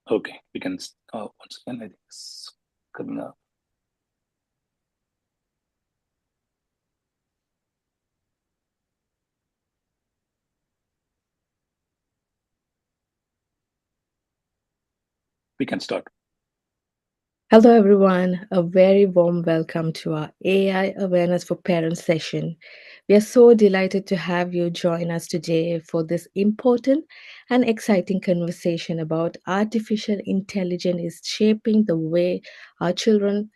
Okay, we can, once again, I think it's coming up. We can start. Hello, everyone. A very warm welcome to our AI Awareness for Parents session. We are so delighted to have you join us today for this important and exciting conversation about artificial intelligence is shaping the way our children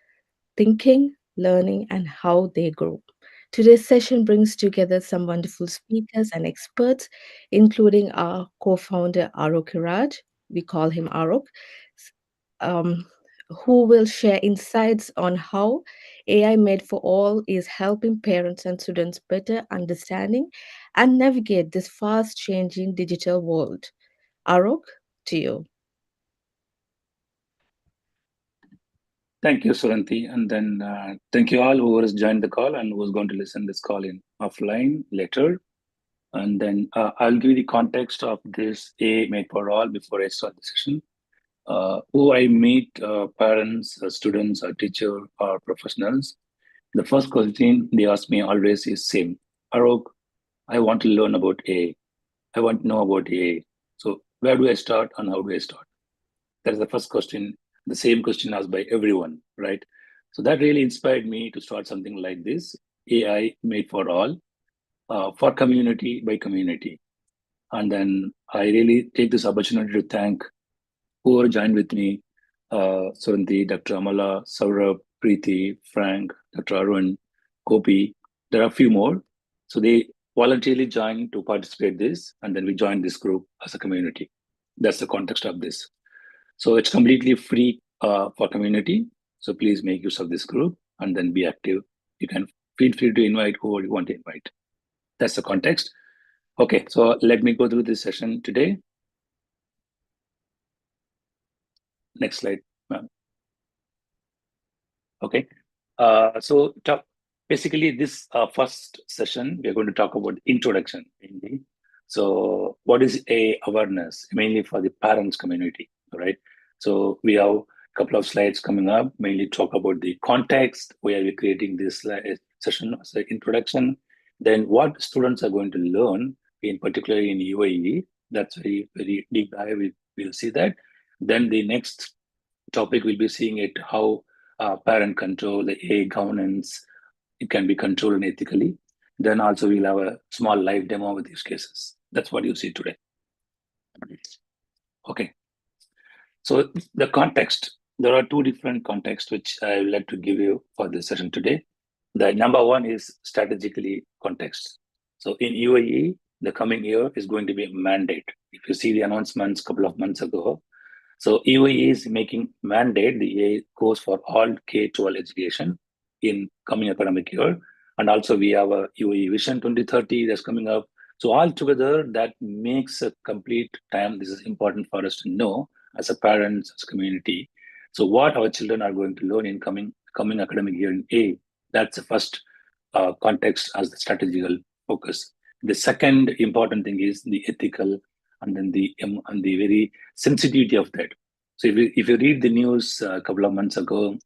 thinking, learning, and how they grow. Today's session brings together some wonderful speakers and experts, including our co founder, Aruk Raj. We call him Aruk, um, who will share insights on how AI Made for All is helping parents and students better understanding and navigate this fast changing digital world. Aruk, to you. Thank you, Suranti. And then thank you all who has joined the call and who is going to listen this call in offline later. And then I'll give you the context of this A Made for All before I start the session. Who I meet, parents, students, or teacher, or professionals. The first question they ask me always is same. Arok, I want to learn about AI. I want to know about AI. So where do I start and how do I start? That is the first question, the same question asked by everyone, right? So that really inspired me to start something like this, AI Made for All, for community by community. And then I really take this opportunity to thank whoever joined with me, Suranti, Dr. Amala, Saurabh, Preeti, Frank, Dr. Arun, Gopi. There are a few more. So they voluntarily joined to participate this, and then we joined this group as a community. That's the context of this. So it's completely free for community. So please make use of this group and then be active. You can feel free to invite whoever you want to invite. That's the context. Okay, so let me go through this session today. Next slide, ma'am. Okay. So basically, this first session, we're going to talk about introduction mainly. So, what is a awareness mainly for the parents community? All right. So we have a couple of slides coming up, mainly talk about the context where we're creating this session as an introduction. Then what students are going to learn, in particular in UAE. That's very deep dive. We'll see that. Then the next topic we'll be seeing it how parent control, the AI governance, it can be controlled ethically. Then also we'll have a small live demo with use cases. That's what you see today. Okay. So the context, there are two different contexts which I would like to give you for this session today. The number one is strategically context. So in UAE, the coming year is going to be a mandate. If you see the announcements a couple of months ago, so UAE is making mandate the AI course for all K-12 education in coming academic year. And also we have a UAE Vision 2030 that's coming up. So altogether, that makes a complete time. This is important for us to know as a parents, as a community. So what our children are going to learn in coming academic year in A, that's the first context as the strategical focus. The second important thing is the ethical and then the very sensitivity of that. So if you read the news a couple of months ago,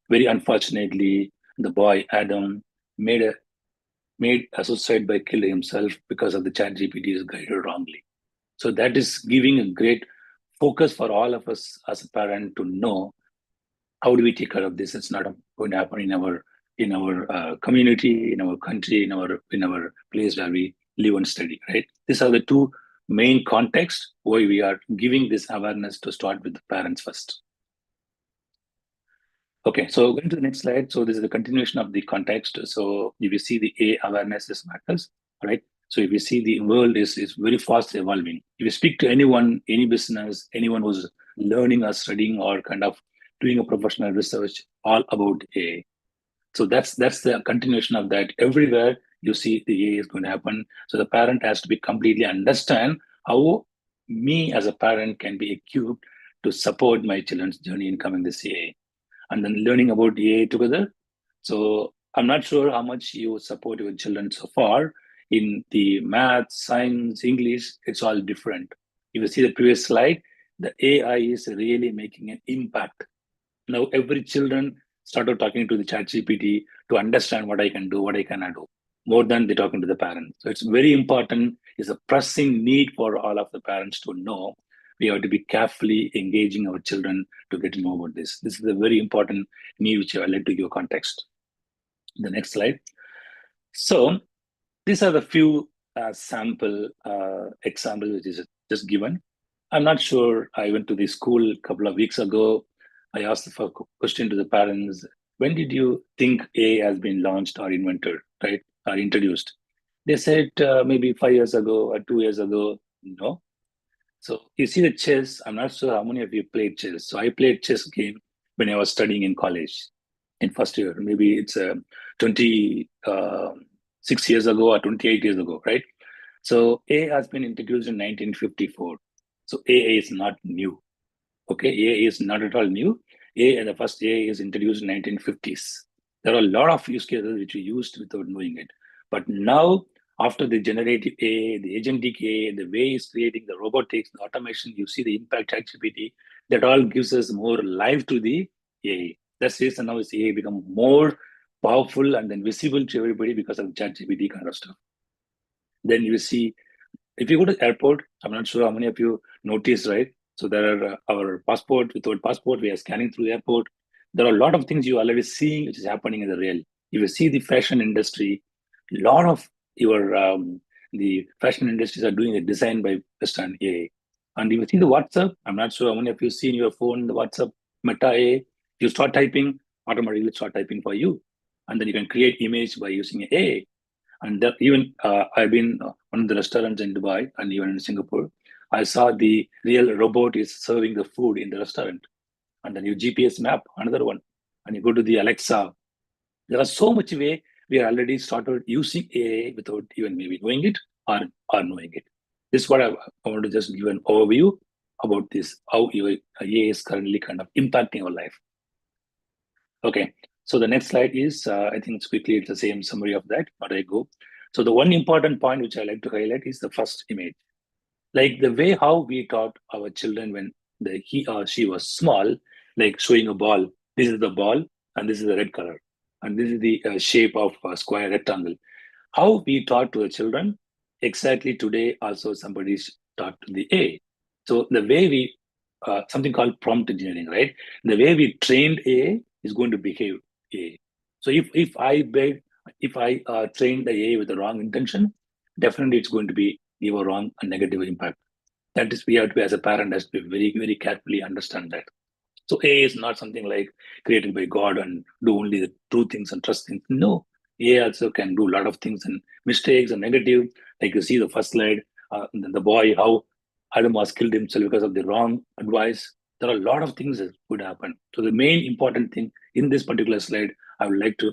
very unfortunately, the boy Adam made a made a suicide by killing himself because of the chat GPT is guided wrongly. So that is giving a great focus for all of us as a parent to know how do we take care of this. It's not going to happen in our community, in our country, in our place where we live and study. Right. These are the two main contexts why we are giving this awareness to start with the parents first. Okay, so going to the next slide. So this is the continuation of the context. So if you see the A awareness is matters, right? So if you see the world is very fast evolving. If you speak to anyone, any business, anyone who's learning or studying or kind of doing a professional research, all about A. So that's the continuation of that. Everywhere you see the A is going to happen. So the parent has to be completely understand how me as a parent can be equipped to support my children's journey in coming this A and then learning about AI together. So I'm not sure how much you support your children so far in the math, science, English. It's all different. If you see the previous slide, the AI is really making an impact. Now every children started talking to the chat GPT to understand what I can do, what I cannot do, more than they talking to the parents. So it's very important, it's a pressing need for all of the parents to know. We have to be carefully engaging our children to get to know about this. This is a very important need which I would like to give context. The next slide. So these are the few sample examples which is just given. I'm not sure. I went to the school a couple of weeks ago. I asked the question to the parents, when did you think A has been launched or invented, right? Or introduced? They said maybe 5 years ago or 2 years ago. No. So you see the chess. I'm not sure how many of you played chess. So I played chess game when I was studying in college in first year. Maybe it's 26 years ago or 28 years ago, right? So A has been introduced in 1954. So A is not new. Okay, A is not at all new. The first A is introduced in 1950s. There are a lot of use cases which we used without knowing it. But now, after the generative A, the agentic A, the way it's creating the robotics, the automation, you see the impact ChatGPT, that all gives us more life to the AI. That's the reason now is AI become more powerful and then visible to everybody because of ChatGPT kind of stuff. Then you see, if you go to the airport, I'm not sure how many of you noticed, right? So there are our passport, without passport, we are scanning through the airport. There are a lot of things you already seeing which is happening in the real. If you see the fashion industry, a lot of your the fashion industries are doing a design by Western AI. And if you see the WhatsApp, I'm not sure how many of you seen your phone, the WhatsApp Meta AI. You start typing, automatically start typing for you. And then you can create image by using AI. And that even I've been one of the restaurants in Dubai and even in Singapore. I saw the real robot is serving the food in the restaurant. And then you GPS map, another one. And you go to the Alexa. There are so much way we are already started using AI without even maybe knowing it or knowing it. This is what I want to just give an overview about this, how AI is currently kind of impacting our life. Okay, so the next slide is, I think it's quickly, it's the same summary of that, but I go. So the one important point which I like to highlight is the first image. Like the way how we taught our children when he or she was small, like showing a ball. This is the ball and this is the red color. And this is the shape of a square rectangle. How we taught to the children, exactly today also somebody taught to the A. So the way we, something called prompt engineering, right? The way we trained A is going to behave A. So if I train the A with the wrong intention, definitely it's going to be give a wrong and negative impact. That is, we have to be as a parent has to be very, very carefully understand that. So A is not something like created by God and do only the true things and trust things. No, A also can do a lot of things and mistakes and negative. Like you see the first slide, the boy, how Adam was killed himself because of the wrong advice. There are a lot of things that could happen. So the main important thing in this particular slide, I would like to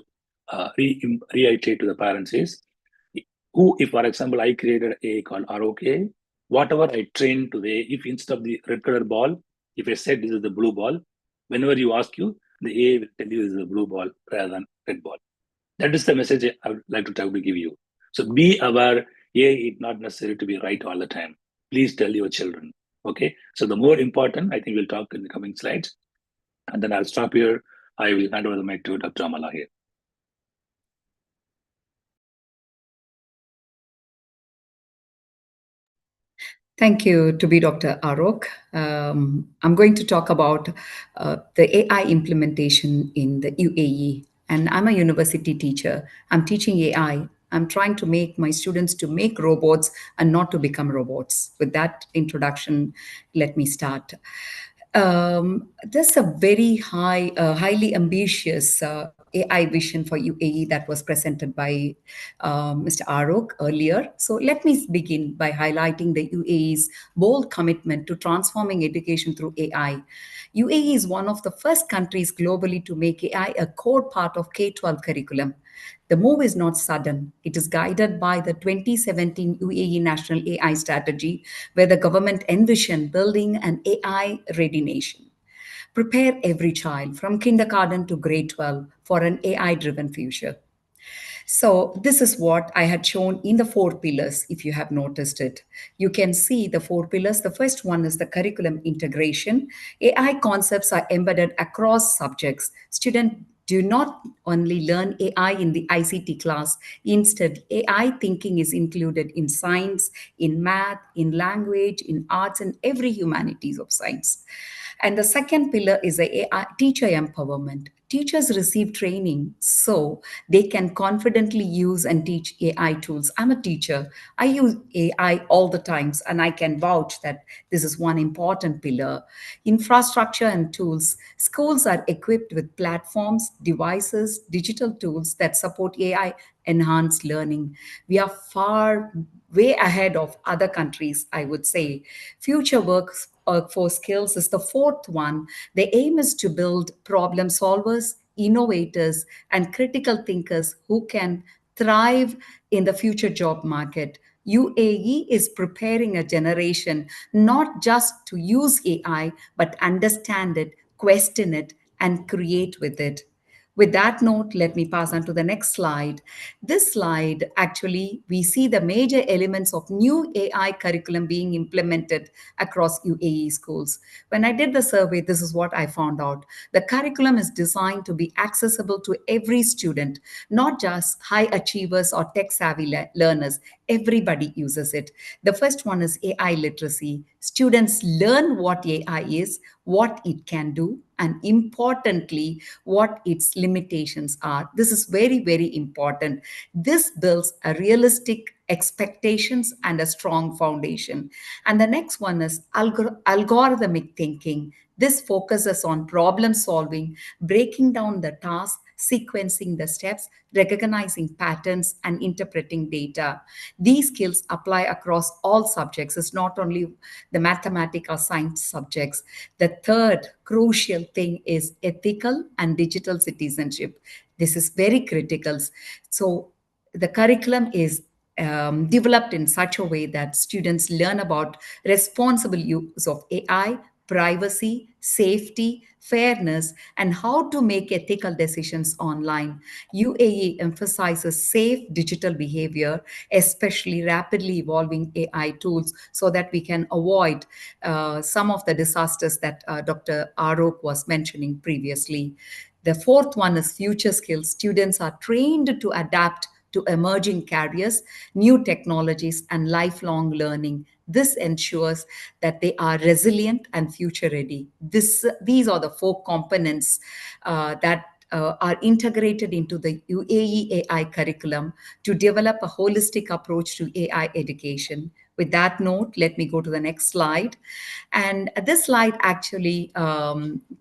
reiterate to the parents is, who, if for example, I created A called ROK, whatever I trained today, if instead of the red color ball, if I said this is the blue ball, whenever you ask you, the A will tell you this is the blue ball rather than red ball. That is the message I would like to try to give you. So be aware, A is not necessary to be right all the time. Please tell your children. Okay. So the more important, I think we'll talk in the coming slides. And then I'll stop here. I will hand over the mic to Dr. Amala here. Thank you to be Dr. Arok. I'm going to talk about the AI implementation in the UAE. And I'm a university teacher. I'm teaching AI. I'm trying to make my students to make robots and not to become robots. With that introduction, let me start. There's a very highly ambitious AI vision for UAE that was presented by Mr. Arok earlier. So let me begin by highlighting the UAE's bold commitment to transforming education through AI. UAE is one of the first countries globally to make AI a core part of K-12 curriculum. The move is not sudden. It is guided by the 2017 UAE National AI Strategy, where the government envisioned building an AI ready nation. Prepare every child from kindergarten to grade 12 for an AI driven future. So this is what I had shown in the four pillars, if you have noticed it. You can see the four pillars. The first one is the curriculum integration. AI concepts are embedded across subjects. Students do not only learn AI in the ICT class. Instead, AI thinking is included in science, in math, in language, in arts, and every humanities of science. And the second pillar is the AI, teacher empowerment. Teachers receive training so they can confidently use and teach AI tools. I'm a teacher. I use AI all the times, and I can vouch that this is one important pillar. Infrastructure and tools. Schools are equipped with platforms, devices, digital tools that support AI enhanced learning. We are far way ahead of other countries, I would say. Future workforce skills is the fourth one. The aim is to build problem solvers, innovators, and critical thinkers who can thrive in the future job market. UAE is preparing a generation not just to use AI, but understand it, question it, and create with it. With that note, let me pass on to the next slide. This slide, actually, we see the major elements of new AI curriculum being implemented across UAE schools. When I did the survey, this is what I found out. The curriculum is designed to be accessible to every student, not just high achievers or tech savvy learners. Everybody uses it. The first one is AI literacy. Students learn what AI is, what it can do, and importantly, what its limitations are. This is very, very important. This builds a realistic expectations and a strong foundation. And the next one is algorithmic thinking. This focuses on problem solving, breaking down the task, sequencing the steps, recognizing patterns, and interpreting data. These skills apply across all subjects. It's not only the mathematics or science subjects. The third crucial thing is ethical and digital citizenship. This is very critical. So the curriculum is developed in such a way that students learn about responsible use of AI, privacy, safety, fairness, and how to make ethical decisions online. UAE emphasizes safe digital behavior, especially rapidly evolving AI tools, so that we can avoid some of the disasters that Dr. Arok was mentioning previously. The fourth one is future skills. Students are trained to adapt to emerging careers, new technologies, and lifelong learning. This ensures that they are resilient and future ready. These are the four components that are integrated into the UAE AI curriculum to develop a holistic approach to AI education. With that note, let me go to the next slide. And this slide actually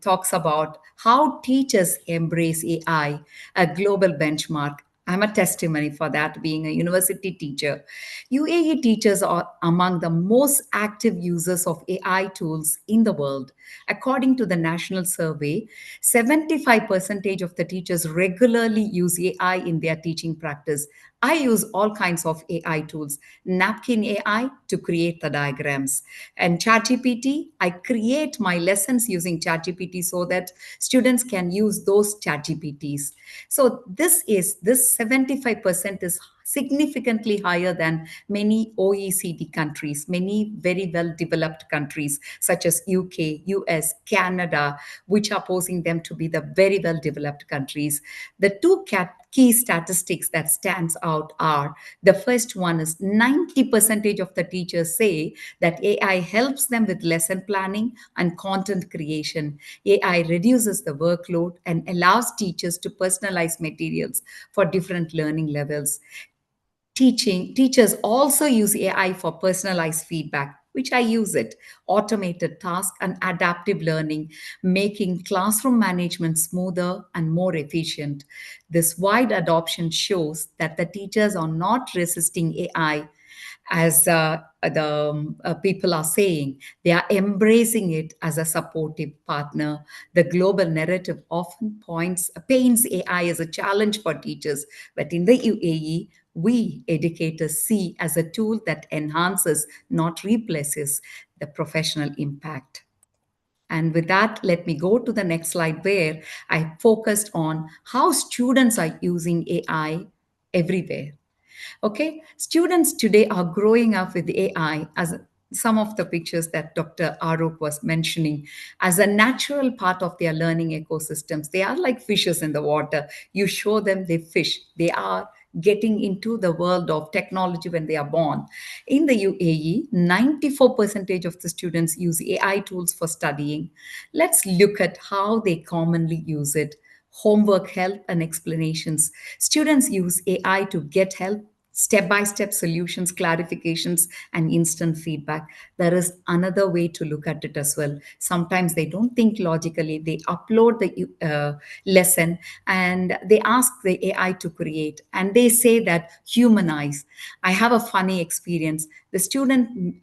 talks about how teachers embrace AI, a global benchmark. I'm a testimony for that, being a university teacher. UAE teachers are among the most active users of AI tools in the world. According to the national survey, 75% of the teachers regularly use AI in their teaching practice. I use all kinds of AI tools, Napkin AI to create the diagrams, and ChatGPT. I create my lessons using ChatGPT so that students can use those ChatGPTs. So this 75% is significantly higher than many OECD countries, many very well developed countries such as UK, US, Canada, which are posing them to be the very well developed countries. The two key statistics that stands out are: the first one is 90% of the teachers say that AI helps them with lesson planning and content creation. AI reduces the workload and allows teachers to personalize materials for different learning levels. Teachers also use AI for personalized feedback, which I use it, automated tasks, and adaptive learning, making classroom management smoother and more efficient. This wide adoption shows that the teachers are not resisting AI, as the people are saying. They are embracing it as a supportive partner. The global narrative often paints AI as a challenge for teachers, but in the UAE, we educators see as a tool that enhances, not replaces, the professional impact. And with that, let me go to the next slide where I focused on how students are using AI everywhere. Okay, students today are growing up with AI as some of the pictures that Dr. Aruk was mentioning as a natural part of their learning ecosystems. They are like fishes in the water. You show them, they fish. They are getting into the world of technology when they are born. In the UAE, 94% of the students use AI tools for studying. Let's look at how they commonly use it. Homework help and explanations. Students use AI to get help, step by step solutions, clarifications, and instant feedback. There is another way to look at it as well. Sometimes they don't think logically, they upload the lesson and they ask the AI to create, and they say that humanize. I have a funny experience. The student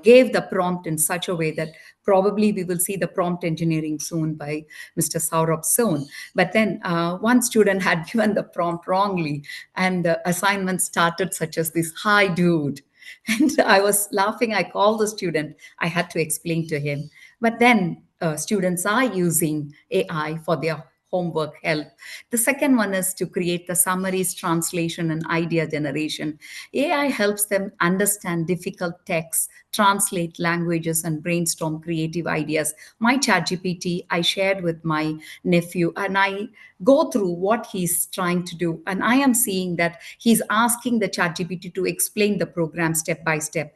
gave the prompt in such a way that probably we will see the prompt engineering soon by Mr. Saurabh Sohn. But then one student had given the prompt wrongly, and the assignment started such as this: "Hi, dude." And I was laughing. I called the student. I had to explain to him. But then students are using AI for their homework help. The second one is to create the summaries, translation, and idea generation. AI helps them understand difficult texts, translate languages, and brainstorm creative ideas. My ChatGPT, I shared with my nephew, and I go through what he's trying to do. And I am seeing that he's asking the ChatGPT to explain the program step by step.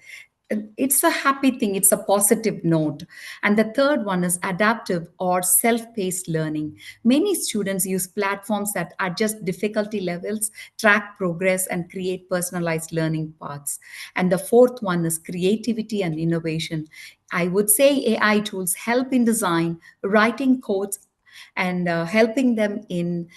It's a happy thing, it's a positive note. And the third one is adaptive or self-paced learning. Many students use platforms that adjust difficulty levels, track progress, and create personalized learning paths. And the fourth one is creativity and innovation. I would say AI tools help in design, writing codes, and helping them in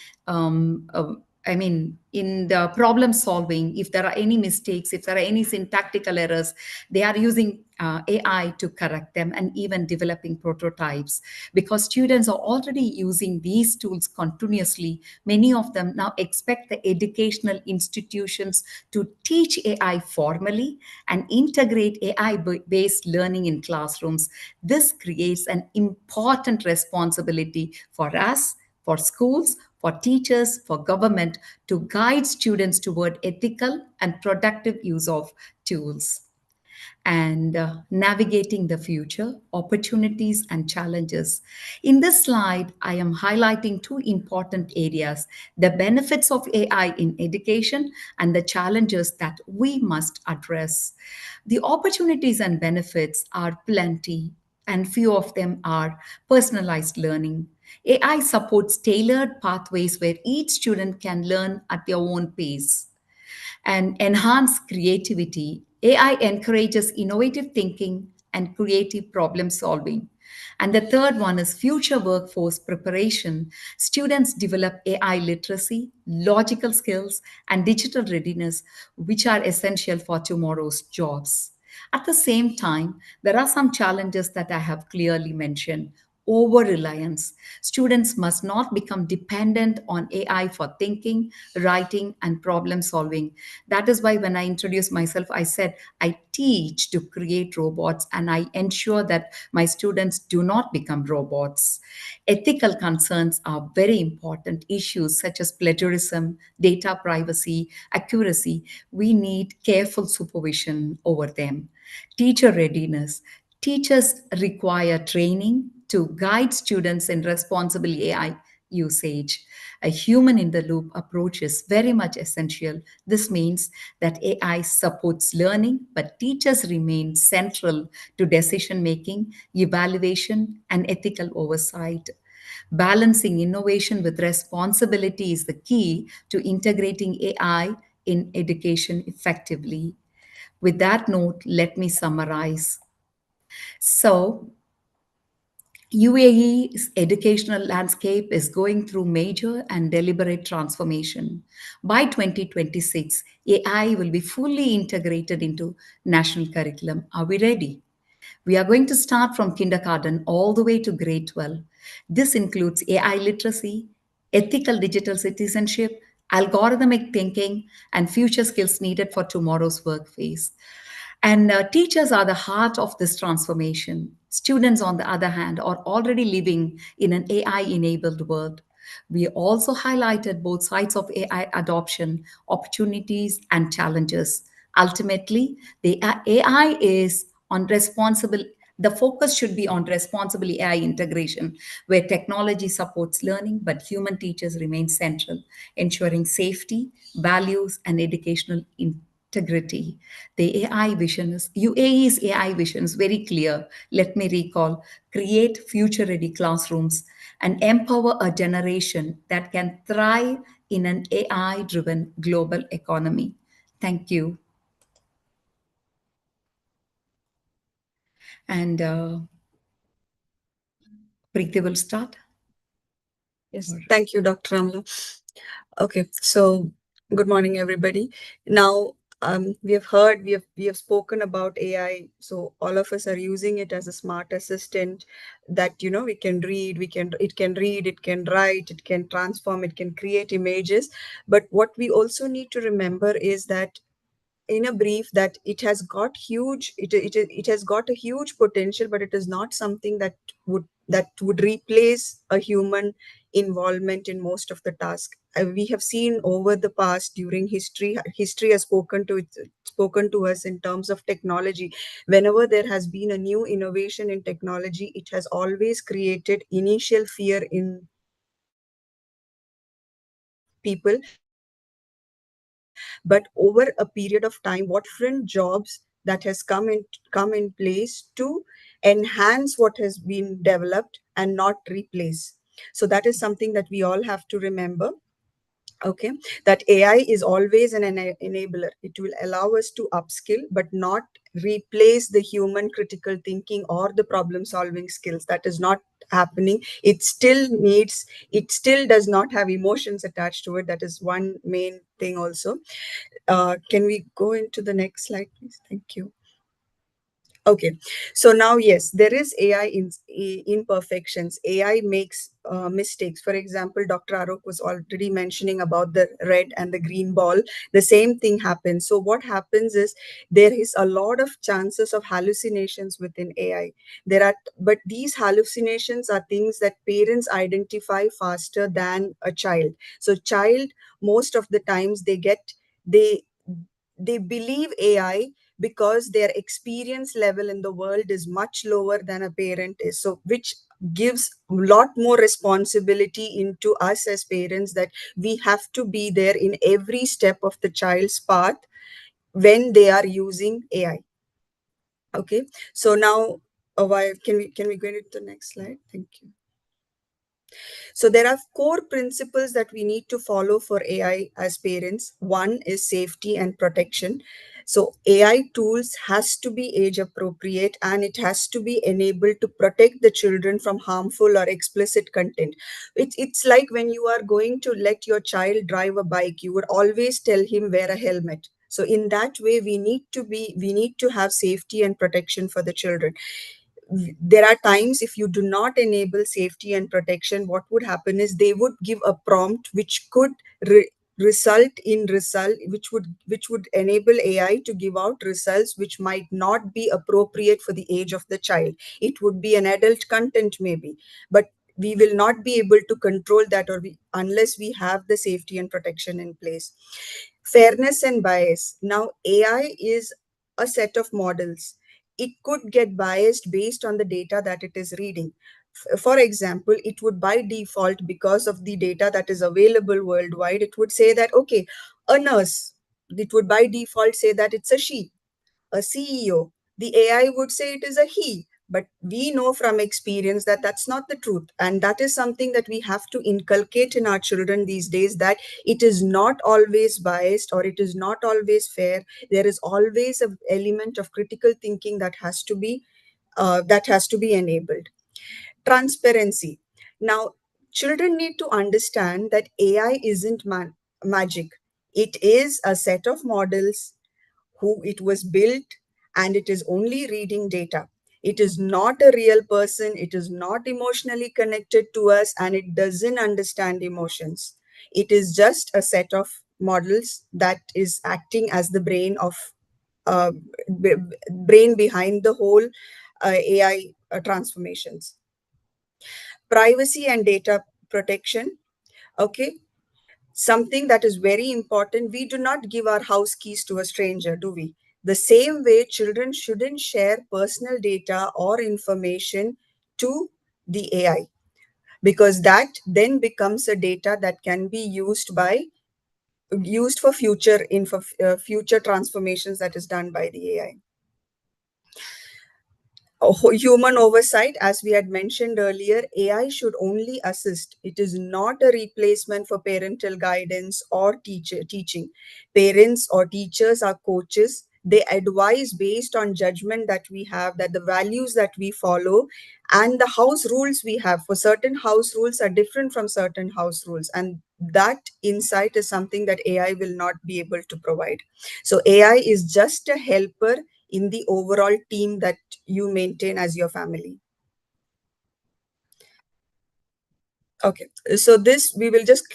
in the problem solving. If there are any mistakes, if there are any syntactical errors, they are using AI to correct them, and even developing prototypes. Because students are already using these tools continuously, many of them now expect the educational institutions to teach AI formally and integrate AI based learning in classrooms. This creates an important responsibility for us, for schools, for teachers, for government to guide students toward ethical and productive use of tools. And navigating the future, opportunities and challenges. In this slide, I am highlighting two important areas: the benefits of AI in education and the challenges that we must address. The opportunities and benefits are plenty, and few of them are personalized learning. AI supports tailored pathways where each student can learn at their own pace and enhance creativity. AI encourages innovative thinking and creative problem solving. And the third one is future workforce preparation. Students develop AI literacy, logical skills, and digital readiness, which are essential for tomorrow's jobs. At the same time, there are some challenges that I have clearly mentioned. Over reliance. Students must not become dependent on AI for thinking, writing, and problem solving. That is why when I introduced myself, I said I teach to create robots, and I ensure that my students do not become robots. Ethical concerns are very important. Issues such as plagiarism, data privacy, accuracy, we need careful supervision over them. Teacher readiness. Teachers require training to guide students in responsible AI usage. A human in the loop approach is very much essential. This means that AI supports learning, but teachers remain central to decision making, evaluation, and ethical oversight. Balancing innovation with responsibility is the key to integrating AI in education effectively. With that note, let me summarize. So, UAE's educational landscape is going through major and deliberate transformation. By 2026, AI will be fully integrated into national curriculum. Are we ready? We are going to start from kindergarten all the way to grade 12. This includes AI literacy, ethical digital citizenship, algorithmic thinking, and future skills needed for tomorrow's workplace. And teachers are the heart of this transformation. Students, on the other hand, are already living in an AI enabled world. We also highlighted both sides of AI adoption, opportunities, and challenges. Ultimately, the AI is on responsible. The focus should be on responsible AI integration, where technology supports learning, but human teachers remain central, ensuring safety, values, and educational integrity. The AI vision is UAE's AI vision is very clear. Let me recall: create future ready classrooms and empower a generation that can thrive in an AI driven global economy. Thank you. And Preeti will start. Yes, thank you, Dr. Amla. Okay, so good morning, everybody. Now, we have heard, we have spoken about AI. So all of us are using it as a smart assistant that we can read, it can read, it can write, it can transform, it can create images. But what we also need to remember is that in a brief that it has got a huge potential, but it is not something that would replace a human involvement in most of the task. We have seen over the past, during history has spoken to us in terms of technology. Whenever there has been a new innovation in technology, it has always created initial fear in people, but over a period of time, what different jobs that has come in place to enhance what has been developed and not replace. So that is something that we all have to remember. Okay, that AI is always an enabler. It will allow us to upskill, but not replace the human critical thinking or the problem solving skills. That is not happening. It still does not have emotions attached to it. That is one main thing also. Can we go into the next slide, please? Thank you. Okay, so now, yes, there is AI imperfections. AI makes mistakes. For example, Dr. Arok was already mentioning about the red and the green ball. The same thing happens. So what happens is there is a lot of chances of hallucinations within AI. But these hallucinations are things that parents identify faster than a child. So child, most of the times they they believe AI because their experience level in the world is much lower than a parent is, so which gives a lot more responsibility into us as parents, that we have to be there in every step of the child's path when they are using AI. Okay, so now can we go into the next slide? Thank you. So there are core principles that we need to follow for AI as parents. One is safety and protection. So AI tools has to be age appropriate, and it has to be enabled to protect the children from harmful or explicit content. It's like when you are going to let your child drive a bike, you would always tell him wear a helmet. So in that way, we need to have safety and protection for the children. There are times if you do not enable safety and protection, what would happen is they would give a prompt which could result which would enable AI to give out results which might not be appropriate for the age of the child. It would be an adult content maybe, but we will not be able to control that, unless we have the safety and protection in place. Fairness and bias. Now AI is a set of models. It could get biased based on the data that it is reading. For example, it would by default, because of the data that is available worldwide, it would say that, okay, a nurse, it would by default say that it's a she. A CEO, the AI would say it is a he. But we know from experience that that's not the truth. And that is something that we have to inculcate in our children these days, that it is not always biased or it is not always fair. There is always an element of critical thinking that has to be enabled. Transparency. Now, children need to understand that AI isn't magic. It is a set of models who it was built, and it is only reading data. It is not a real person. It is not emotionally connected to us, and it doesn't understand emotions. It is just a set of models that is acting as the uh, brain behind the whole AI transformations. Privacy and data protection. Okay. Something that is very important, we do not give our house keys to a stranger, do we? The same way, children shouldn't share personal data or information to the AI, because that then becomes a data that can be used for future transformations that is done by the AI. Human oversight, as we had mentioned earlier, AI should only assist. It is not a replacement for parental guidance or teaching. Parents or teachers are coaches. They advise based on judgment that we have, that the values that we follow, and the house rules we have. For certain house rules are different from certain house rules, and that insight is something that AI will not be able to provide. So AI is just a helper in the overall team that you maintain as your family. Okay, so this we will just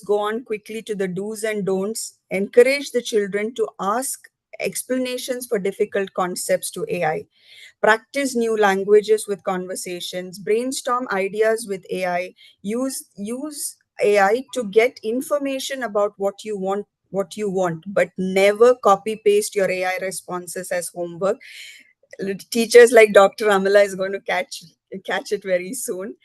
go on quickly to the do's and don'ts. Encourage the children to ask explanations for difficult concepts to AI. Practice new languages with conversations. Brainstorm ideas with AI. Use AI to get information about what you want, but never copy paste your AI responses as homework. Teachers like Dr. Amala is going to catch it very soon.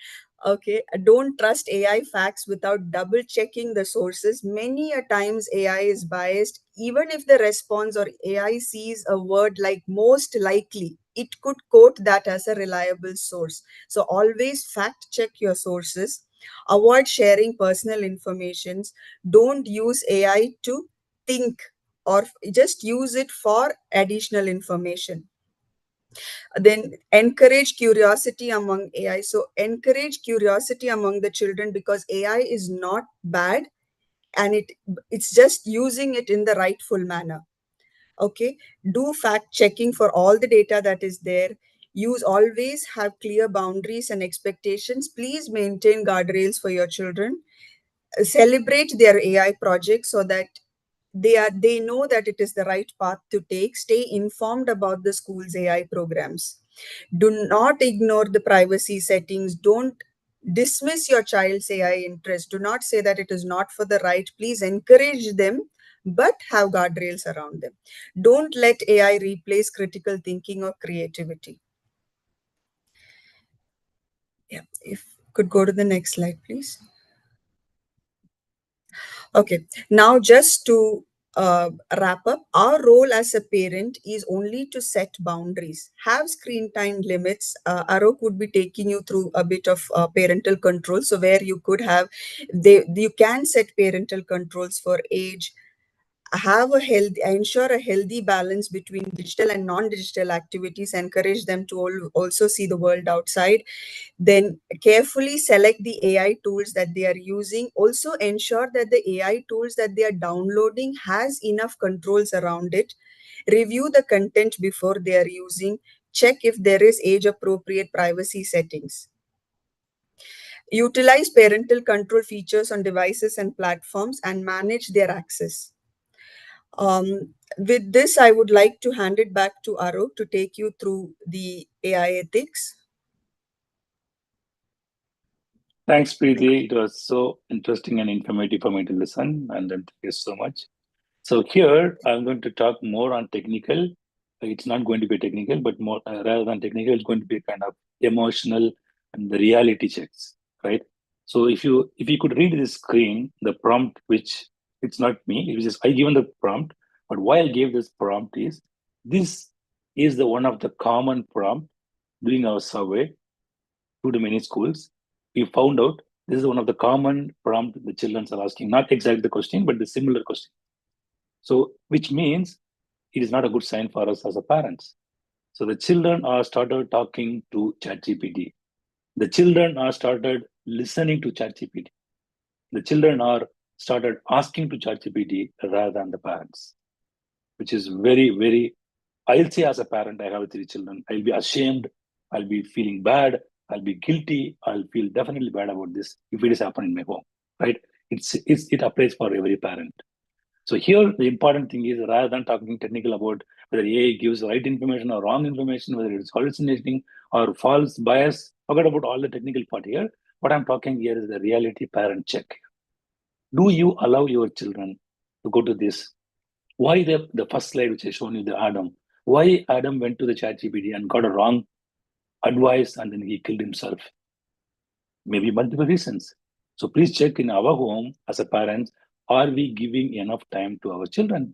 Okay, don't trust AI facts without double checking the sources. Many a times AI is biased. Even if the response or AI sees a word like most likely, it could quote that as a reliable source. So always fact check your sources. Avoid sharing personal informations. Don't use AI to think, or just use it for additional information. Then encourage curiosity among AI. So encourage curiosity among the children, because AI is not bad, and it's just using it in the rightful manner. Okay, do fact checking for all the data that is there. Always have clear boundaries and expectations. Please maintain guardrails for your children. Celebrate their AI projects so that they know that it is the right path to take. Stay informed about the school's AI programs. Do not ignore the privacy settings. Don't dismiss your child's AI interest. Do not say that it is not for the right. Please encourage them, but have guardrails around them. Don't let AI replace critical thinking or creativity. Yeah, if could go to the next slide, please. Okay, now just to wrap up, our role as a parent is only to set boundaries, have screen time limits. Arok would be taking you through a bit of parental control. So where you could have, you can set parental controls for age, ensure a healthy balance between digital and non-digital activities, encourage them to also see the world outside. Then carefully select the AI tools that they are using. Also ensure that the AI tools that they are downloading has enough controls around it. Review the content before they are using. Check if there is age appropriate privacy settings. Utilize parental control features on devices and platforms and manage their access. With this, I would like to hand it back to Arok to take you through the AI ethics. Thanks, Preeti. It was so interesting and informative for me to listen, and thank you so much. So here, I'm going to talk more on technical. It's not going to be technical, but more rather than technical, it's going to be kind of emotional and the reality checks, right? So if you could read this screen, the prompt, which it's not me, it was just I given the prompt, but why I gave this prompt is this is the one of the common prompt during our survey to the many schools. We found out this is one of the common prompt the children are asking, not exactly the question, but the similar question. So, which means it is not a good sign for us as a parents. So the children are started talking to ChatGPT. The children are started listening to ChatGPT. The children are started asking to ChatGPT rather than the parents, which is very, very. I'll say as a parent, I have 3 children. I'll be ashamed. I'll be feeling bad. I'll be guilty. I'll feel definitely bad about this if it is happening in my home, right? It applies for every parent. So here, the important thing is rather than talking technical about whether AI gives right information or wrong information, whether it's hallucinating or false bias, forget about all the technical part here. What I'm talking here is the reality parent check. Do you allow your children to go to this? Why the first slide which I shown you, the Adam? Why Adam went to the ChatGPT and got a wrong advice and then he killed himself? Maybe multiple reasons. So please check in our home as a parents, are we giving enough time to our children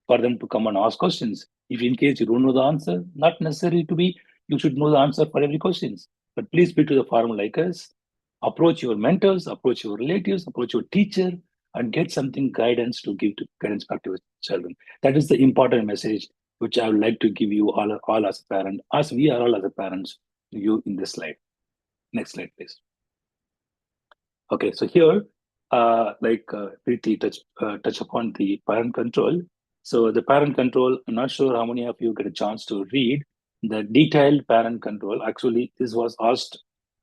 for them to come and ask questions? If in case you don't know the answer, not necessarily to be, you should know the answer for every questions. But please be to the forum like us, approach your mentors, approach your relatives, approach your teacher, and get something guidance to give to guidance back to your children. That is the important message which I would like to give you all as a parent, as we are all as a parents to you in this slide. Next slide, please. Okay, so here, Preeti touch upon the parent control. So the parent control, I'm not sure how many of you get a chance to read the detailed parent control. Actually, this was asked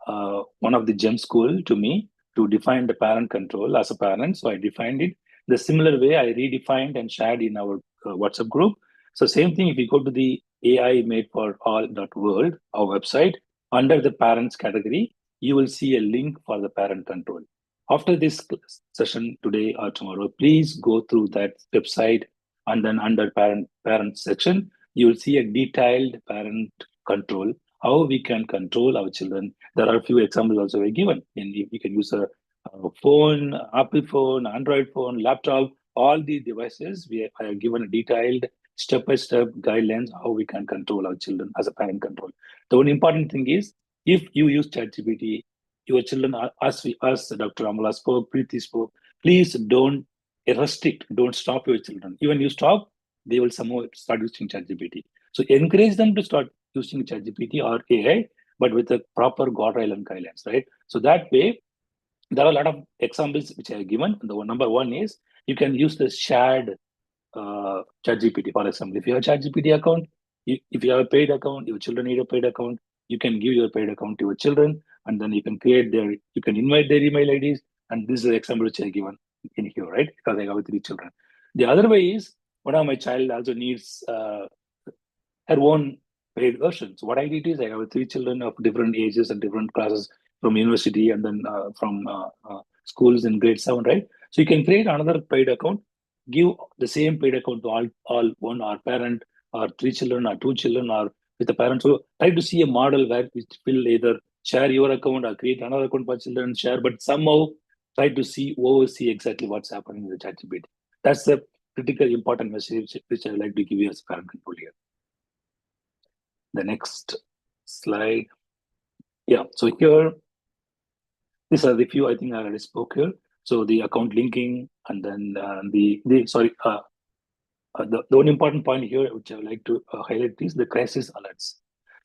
one of the GEM school to me to define the parent control as a parent. So I defined it the similar way I redefined and shared in our WhatsApp group. So same thing, if you go to the AI made for all.world, our website, under the parents category, you will see a link for the parent control. After this session today or tomorrow, please go through that website and then under parent section, you will see a detailed parent control, how we can control our children. There are a few examples also given. And you can use a phone, Apple phone, Android phone, laptop, all the devices. We have given a detailed step-by-step guidelines how we can control our children as a parent control. The one important thing is, if you use ChatGPT, your children, as Dr. Amala spoke, Preeti spoke, please don't restrict, don't stop your children. Even you stop, they will somehow start using ChatGPT. So encourage them to start using ChatGPT or AI, but with a proper guardrail and guidelines, right? So that way, there are a lot of examples which I have given. The number one is you can use the shared ChatGPT. For example, if you have a ChatGPT account, if you have a paid account, your children need a paid account, you can give your paid account to your children, and then you can you can invite their email IDs. And this is the example which I have given in here, right? Because I have 3 children. The other way is, one of my child also needs her own paid version. So what I did is, I have 3 children of different ages and different classes from university and then from schools in grade 7, right? So you can create another paid account, give the same paid account to all one or parent or 3 children or 2 children or with the parents. So try to see a model where we will either share your account or create another account for children, share, but somehow try to oversee exactly what's happening in the ChatGPT. That's the critical important message which I would like to give you as parent control here. The next slide. Yeah, so here, these are the few I think I already spoke here. So the account linking, and then the one important point here, which I would like to highlight, is the crisis alerts.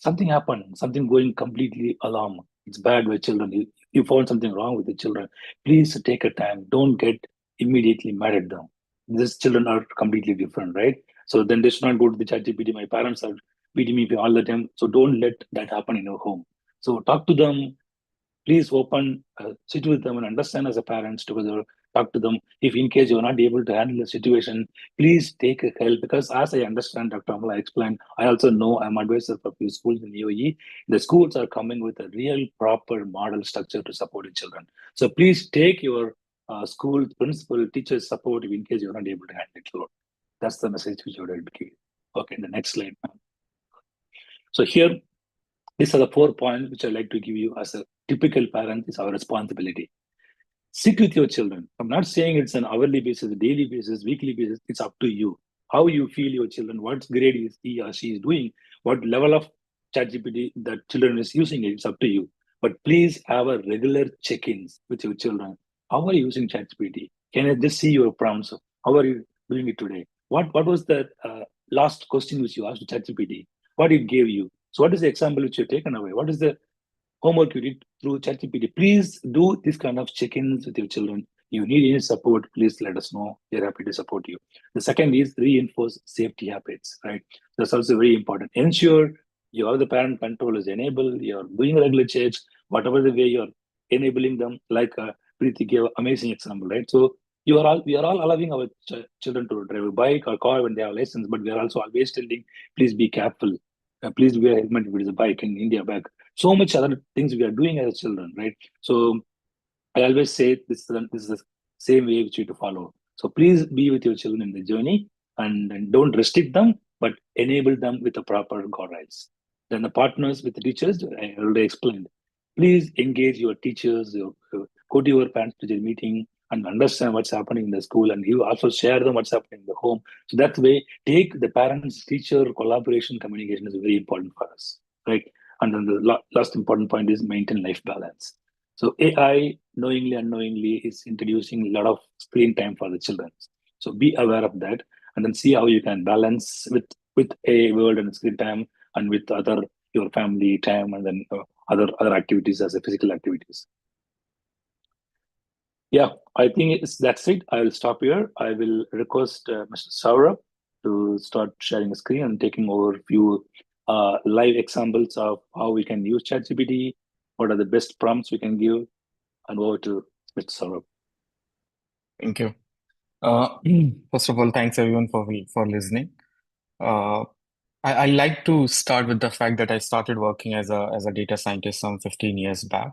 Something happened, something going completely alarm. It's bad with children. You found something wrong with the children. Please take a time. Don't get immediately mad at them. These children are completely different, right? So then they should not go to the ChatGPT. My parents are beating me all the time. So don't let that happen in your home. So talk to them. Please sit with them and understand as a parents together, talk to them. If in case you're not able to handle the situation, please take a help, because as I understand, Dr. Amala explained, I also know I'm advisor for a few schools in UAE. The schools are coming with a real proper model structure to support the children. So please take your school principal, teachers support in case you're not able to handle it. That's the message which I would like to give. Okay, the next slide. So here, these are the 4 points which I'd like to give you as a typical parent is our responsibility. Sit with your children. I'm not saying it's an hourly basis, daily basis, weekly basis. It's up to you. How you feel your children, what grade is he or she is doing, what level of ChatGPT that children is using, it's up to you. But please have a regular check-ins with your children. How are you using ChatGPT? Can I just see your prompts? How are you doing it today? What was the last question which you asked ChatGPT? What it gave you? So what is the example which you've taken away? What is the homework you did through ChatGPT? Please do this kind of check-ins with your children. You need any support, please let us know. We're happy to support you. The second is reinforce safety habits, right? That's also very important. Ensure you have the parent control is enabled, you're doing regular checks, whatever the way you're enabling them, like Preeti gave amazing example, right? So we are all allowing our children to drive a bike or car when they have license, but we are also always telling, please be careful. Please wear a helmet if it is a bike in India back. So much other things we are doing as children, right? So I always say this is the same way which you to follow. So please be with your children in the journey and don't restrict them, but enable them with the proper guidelines. Then the partners with the teachers, I already explained. Please engage your teachers, go to your parents teacher meeting and understand what's happening in the school, and you also share them what's happening in the home. So that way, take the parents teacher collaboration communication is very important for us, right? And then the last important point is maintain life balance. So AI, knowingly, unknowingly, is introducing a lot of screen time for the children. So be aware of that, and then see how you can balance with a world and screen time, and with other your family time, and then other activities as a physical activities. Yeah, I think that's it. I will stop here. I will request Mr. Saurabh to start sharing the screen and taking over a few live examples of how we can use ChatGPT, what are the best prompts we can give, and over to Mr. Saurabh. Thank you. First of all, thanks everyone for listening. I like to start with the fact that I started working as a data scientist some 15 years back,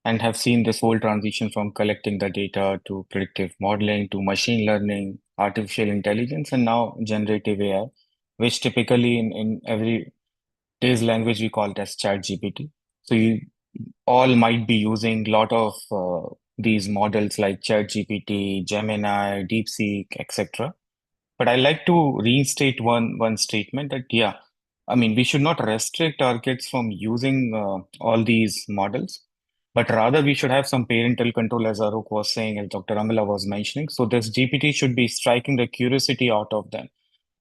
and have seen this whole transition from collecting the data to predictive modeling to machine learning, artificial intelligence, and now generative AI, which typically in every day's language we call it as ChatGPT. So you all might be using a lot of these models like ChatGPT, Gemini, DeepSeek, etc. But I like to reinstate one statement that yeah, I mean we should not restrict our kids from using all these models, but rather we should have some parental control, as Aruk was saying, as Dr. Amila was mentioning. So this GPT should be striking the curiosity out of them.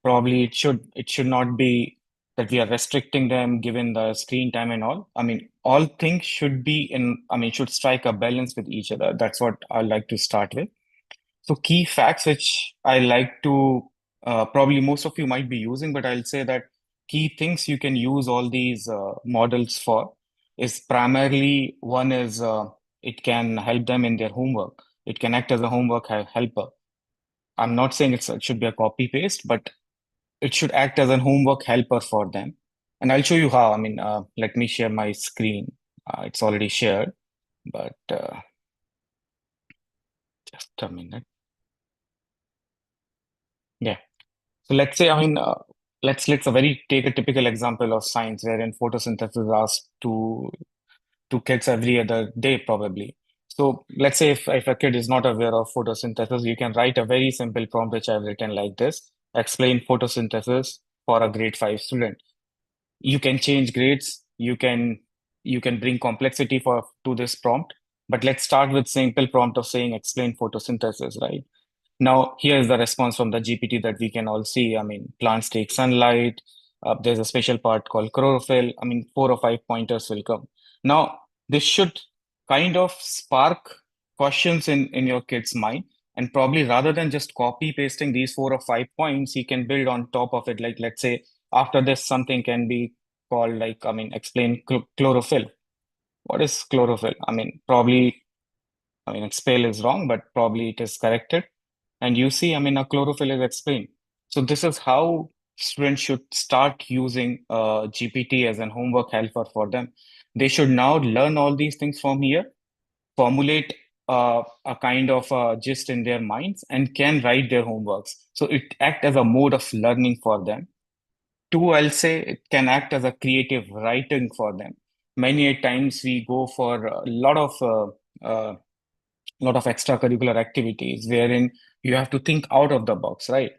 Probably it should not be that we are restricting them given the screen time and all. I mean, all things should be should strike a balance with each other. That's what I like to start with. So key facts which I like to probably most of you might be using, but I'll say that key things you can use all these models for is primarily one is it can help them in their homework. It can act as a homework helper. I'm not saying it should be a copy paste, but it should act as a homework helper for them. And I'll show you how. I mean, let me share my screen. It's already shared, but just a minute. Yeah. So let's say, let's take a typical example of science wherein photosynthesis is asked to kids every other day probably. So let's say if a kid is not aware of photosynthesis, you can write a very simple prompt which I've written like this: explain photosynthesis for a grade 5 student. You can change grades, you can bring complexity to this prompt, but let's start with simple prompt of saying explain photosynthesis, right? Now, here's the response from the GPT that we can all see. I mean, plants take sunlight. There's a special part called chlorophyll. I mean, 4 or 5 pointers will come. Now, this should kind of spark questions in your kid's mind. And probably rather than just copy pasting these 4 or 5 points, he can build on top of it. Like, let's say, after this, something can be called like, explain chlorophyll. What is chlorophyll? Spell is wrong, but probably it is corrected. And you see, a chlorophyll is explained. So this is how students should start using GPT as an homework helper for them. They should now learn all these things from here, formulate a kind of gist in their minds, and can write their homeworks. So it act as a mode of learning for them. Two, I'll say it can act as a creative writing for them. Many a times we go for a lot of extracurricular activities wherein you have to think out of the box, right?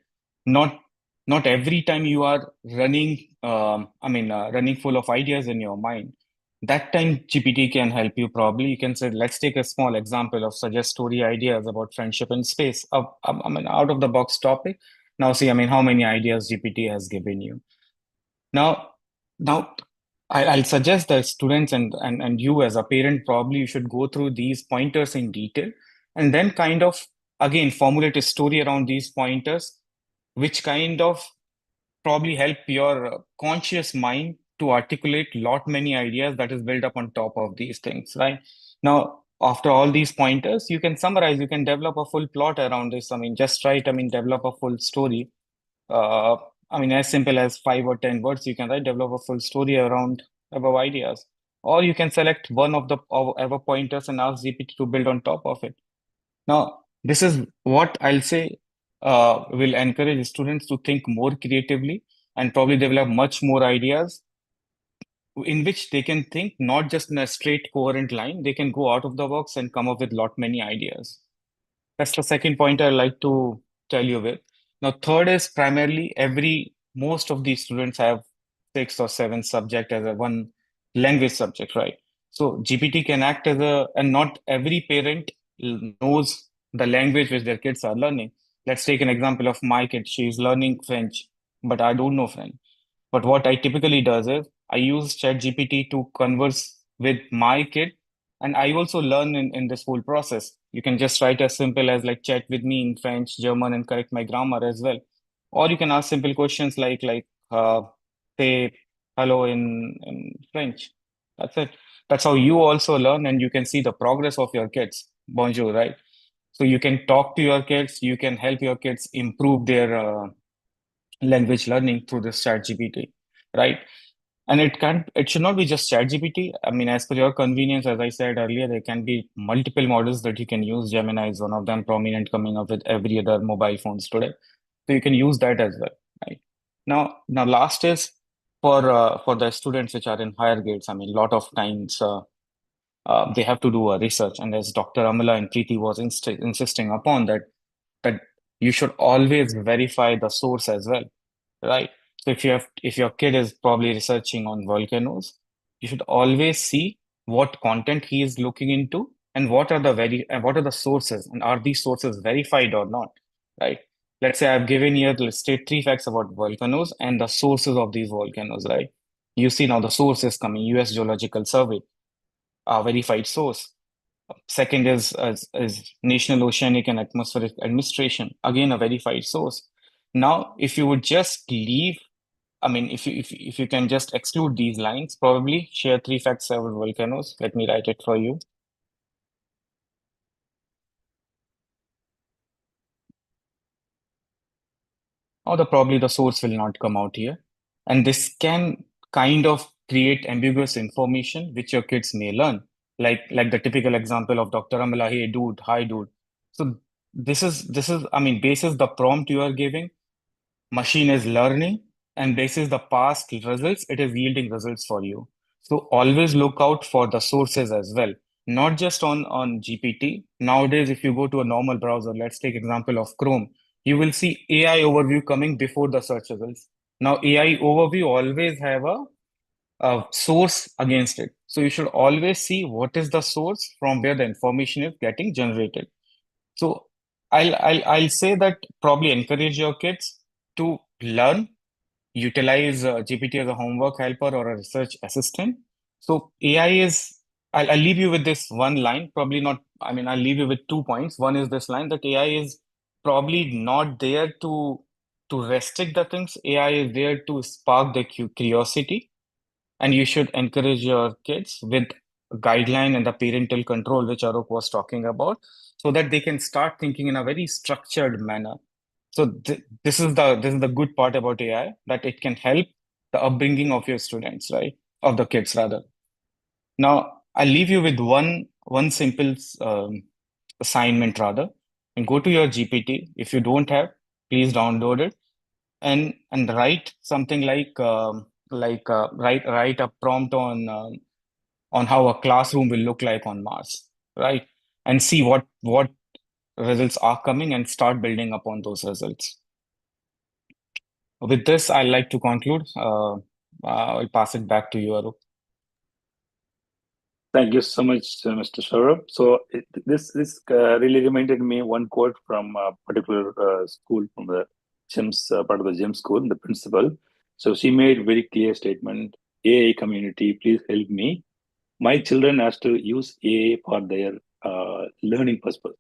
Not every time you are running running full of ideas in your mind. That time GPT can help you. Probably you can say, let's take a small example of suggest story ideas about friendship in space, out of the box topic. Now see, how many ideas GPT has given you. Now I'll suggest that students and you as a parent, probably you should go through these pointers in detail and then kind of, again, formulate a story around these pointers, which kind of probably help your conscious mind to articulate many ideas that is built up on top of these things, right? Now, after all these pointers, you can summarize, you can develop a full plot around this. Develop a full story. As simple as 5 or 10 words, you can develop a full story around above ideas. Or you can select one of the above pointers and ask GPT to build on top of it. Now, This is what I'll say will encourage students to think more creatively, and probably they will have much more ideas in which they can think not just in a straight coherent line. They can go out of the box and come up with lot many ideas. That's the second point I'd like to tell you with. Now, third is primarily most of these students have 6 or 7 subject as a one language subject, right? So GPT can act as and not every parent knows the language which their kids are learning. Let's take an example of my kid. She's learning French, but I don't know French. But what I typically does is I use ChatGPT to converse with my kid, and I also learn in this whole process. You can just write as simple as like chat with me in French, German, and correct my grammar as well. Or you can ask simple questions like say hello in French. That's it. That's how you also learn, and you can see the progress of your kids. Bonjour, right? So you can talk to your kids, you can help your kids improve their language learning through this chat GPT, right? And it should not be just chat GPT. I mean, as per your convenience, as I said earlier, there can be multiple models that you can use. Gemini is one of them, prominent, coming up with every other mobile phones today. So you can use that as well, right? Now last is for the students which are in higher grades. I mean, a lot of times they have to do a research, and as Dr. Amala and Preeti was insisting upon that you should always verify the source as well, right? So if your kid is probably researching on volcanoes, you should always see what content he is looking into, and what are the sources, and are these sources verified or not, right? Let's say I've given here, let's state 3 facts about volcanoes and the sources of these volcanoes, right? You see now the source is coming, US Geological Survey, a verified source. Second is National Oceanic and Atmospheric Administration, again a verified source. Now, if you would just leave, I mean, if you can just exclude these lines, probably share 3 facts about volcanoes. Let me write it for you. Or probably the source will not come out here, and this can kind of create ambiguous information which your kids may learn, like the typical example of Dr. Amala, hey dude, hi dude. So this is I mean, basis the prompt you are giving, machine is learning, and basis the past results, it is yielding results for you. So always look out for the sources as well, not just on GPT. Nowadays, if you go to a normal browser, let's take example of Chrome, you will see AI overview coming before the search results. Now AI overview always have a source against it, so you should always see what is the source from where the information is getting generated. So I'll say that probably encourage your kids to learn, utilize GPT as a homework helper or a research assistant. So AI is, I'll leave you with this one line, probably not, I mean, I'll leave you with 2 points. One is this line that AI is probably not there to restrict the things. AI is there to spark the curiosity, and you should encourage your kids with guideline and the parental control which Aruk was talking about, so that they can start thinking in a very structured manner. So this is the good part about AI, that it can help the upbringing of your students, right? Of the kids rather. Now I'll leave you with one simple assignment rather, and go to your GPT. If you don't have, please download it, and write something like write a prompt on how a classroom will look like on Mars, right? And see what results are coming, and start building upon those results. With this, I'd like to conclude. I'll pass it back to you, Arup. Thank you so much, Mr. Saurabh. So this really reminded me one quote from a particular school, from the GEMS part of the GEMS school, the principal. So she made very clear statement: AI community, please help me. My children has to use AI for their learning purpose,